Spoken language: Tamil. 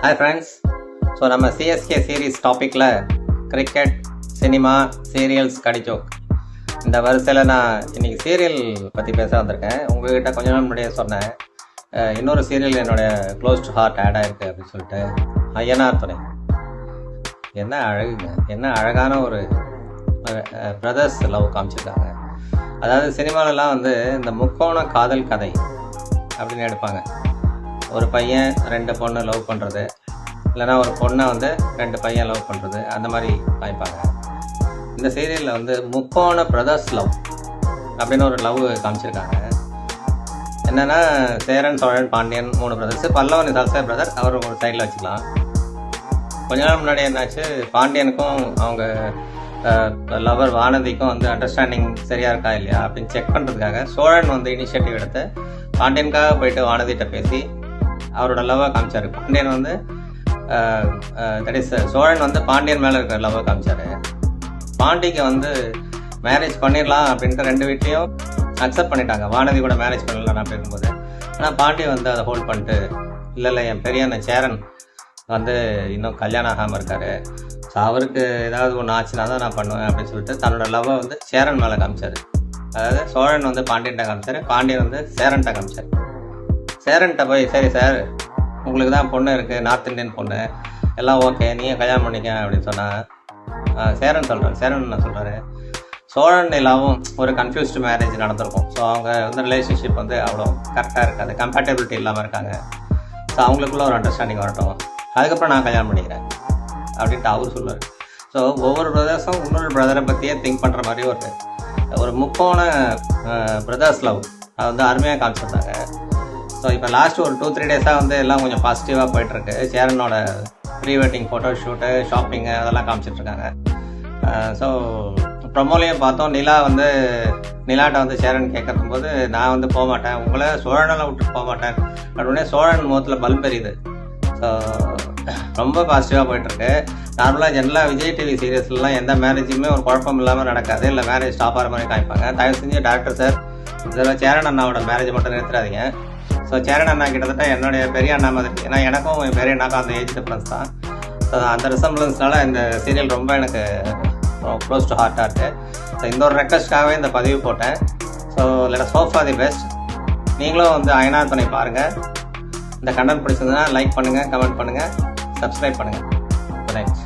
Hi friends. So நம்ம CSK சீரிஸ் டாப்பிக்கில் கிரிக்கெட், சினிமா, சீரியல்ஸ், கடி ஜோக் இந்த வரிசையில் நான் இன்றைக்கி சீரியல் பற்றி பேச வந்திருக்கேன். உங்கள்கிட்ட கொஞ்ச நாள் முன்னாடியே சொன்னேன், இன்னொரு சீரியல் என்னுடைய க்ளோஸ் டு ஹார்ட் ஆட் ஆகிருக்கு அப்படின்னு சொல்லிட்டு. ஐயனார் துணை. என்ன அழகுங்க, என்ன அழகான ஒரு பிரதர்ஸ் லவ் காமிச்சிருக்காங்க. அதாவது சினிமாலெலாம் வந்து இந்த முக்கோண காதல் கதை அப்படின்னு எடுப்பாங்க. ஒரு பையன் 2 பொண்ணு லவ் பண்ணுறது, இல்லைனா ஒரு பொண்ணை வந்து 2 பையன் லவ் பண்ணுறது, அந்த மாதிரி காமிப்பாங்க. இந்த சீரியலில் வந்து முக்கோண பிரதர்ஸ் லவ் அப்படின்னு ஒரு லவ் காமிச்சிருக்காங்க. என்னென்னா, Cheran, Chozhan, Pandiyan 3 brothers. Pallavan is also brother, அவர் ஒரு சைடில் வச்சுக்கலாம். கொஞ்ச நாள் முன்னாடி என்னாச்சு, பாண்டியனுக்கும் அவங்க லவர் வானதிக்கும் வந்து அண்டர்ஸ்டாண்டிங் சரியாக இருக்கா இல்லையா அப்படின்னு செக் பண்ணுறதுக்காக சோழன் வந்து இனிஷியேட்டிவ் எடுத்து பாண்டியனுக்காக போயிட்டு வானதிகிட்ட பேசி அவரோட லவ்வை காமிச்சார். பாண்டியன் வந்து தட் இஸ் சோழன் வந்து பாண்டியன் மேலே இருக்கிற லவ்வை காமிச்சார். பாண்டிக்கு வந்து மேரேஜ் பண்ணிடலாம் அப்படின்ட்டு 2 வீட்லேயும் அக்செப்ட் பண்ணிட்டாங்க, வானதி கூட மேரேஜ் பண்ணிடலாம் அப்படிங்கும்போது. ஆனால் பாண்டியன் வந்து அதை ஹோல்ட் பண்ணிட்டு, இல்லை என் பெரிய அண்ணன் சேரன் வந்து இன்னும் கல்யாணம் ஆகாமல் இருக்கார், ஸோ அவருக்கு ஏதாவது ஒன்று ஆச்சுன்னா தான் நான் பண்ணுவேன் அப்படின்னு சொல்லிட்டு தன்னோட லவ்வை வந்து சேரன் மேலே காமிச்சார். அதாவது சோழன் வந்து பாண்டியன்ட்ட காமிச்சார், பாண்டியன் வந்து சேரன்ட்ட காமிச்சார். சேரன்ட்ட போய், சரி சார் உங்களுக்கு தான் பொண்ணு இருக்குது, நார்த் இந்தியன் பொண்ணு, எல்லாம் ஓகே, நீங்கள் கல்யாணம் பண்ணிக்க அப்படின்னு சொன்னால் சேரன் என்ன சொல்கிறாரு, சோழன் நிலாவும் ஒரு கன்ஃபியூஸ்டு மேரேஜ் நடந்திருக்கும். ஸோ அவங்க வந்து ரிலேஷன்ஷிப் வந்து அவ்வளோ கரெக்டாக இருக்காது, கம்பேட்டபிலிட்டி இல்லாமல் இருக்காங்க. ஸோ அவங்களுக்குள்ள ஒரு அண்டர்ஸ்டாண்டிங் வரட்டும், அதுக்கப்புறம் நான் கல்யாணம் பண்ணிக்கிறேன் அப்படின்ட்டு அவர் சொல்லுவார். ஸோ ஒவ்வொரு பிரதர்ஸும் இன்னொரு பிரதரை பற்றியே திங்க் பண்ணுற மாதிரி ஒரு முக்கோண பிரதர்ஸ் லவ் அது வந்து அருமையாக காமிச்சிருந்தாங்க. ஸோ இப்போ லாஸ்ட் ஒரு 2-3 டேஸாக வந்து எல்லாம் கொஞ்சம் பாசிட்டிவாக போயிட்டுருக்கு. சேரனோட pre wedding photo shoot, shopping அதெல்லாம் காமிச்சிட்ருக்காங்க. ஸோ ப்ரொமோலையும் பார்த்தோம், நிலாட்ட வந்து சேரன் கேட்கறது போது, நான் வந்து போக மாட்டேன், உங்களை சோழனெல்லாம் விட்டுட்டு போக மாட்டேன் அப்படின்னே சோழன் முகத்தில் பல்ப் எரியுது. ஸோ ரொம்ப பாசிட்டிவாக போயிட்டுருக்கு. நார்மலாக ஜென்ரலாக விஜய் டிவி சீரியஸ்லாம் எந்த மேரேஜுமே ஒரு குழப்பம் இல்லாமல் நடக்காது, இல்லை மேரேஜ் ஸ்டாப் ஆகிற மாதிரி காமிப்பாங்க. தயவு செஞ்சு டேரக்டர் சார் இதில் சேரன் அண்ணாவோட மேரேஜ் மட்டும் நிறுத்துறாதீங்க. ஸோ சேரன் அண்ணா கிட்டத்தட்ட என்னுடைய பெரிய அண்ணா மாதிரி, ஏன்னா எனக்கும் என் பெரிய அண்ணாக்கும் அந்த ஏஜ் டிஃப்ரென்ஸ் தான். ஸோ அந்த ரிசம்பிளன்ஸ்னால இந்த சீரியல் ரொம்ப எனக்கு க்ளோஸ் டு ஹார்ட்டாக இருக்குது. ஸோ இந்த ஒரு ரெக்வஸ்ட்காகவே இந்த பதிவு போட்டேன். So let us hope for the best. நீங்களும் வந்து ஐயனார் துணை பாருங்கள். இந்த கண்டென்ட் பிடிச்சிருந்ததுன்னா லைக் பண்ணுங்கள், கமெண்ட் பண்ணுங்கள், சப்ஸ்கிரைப் பண்ணுங்கள். Good night.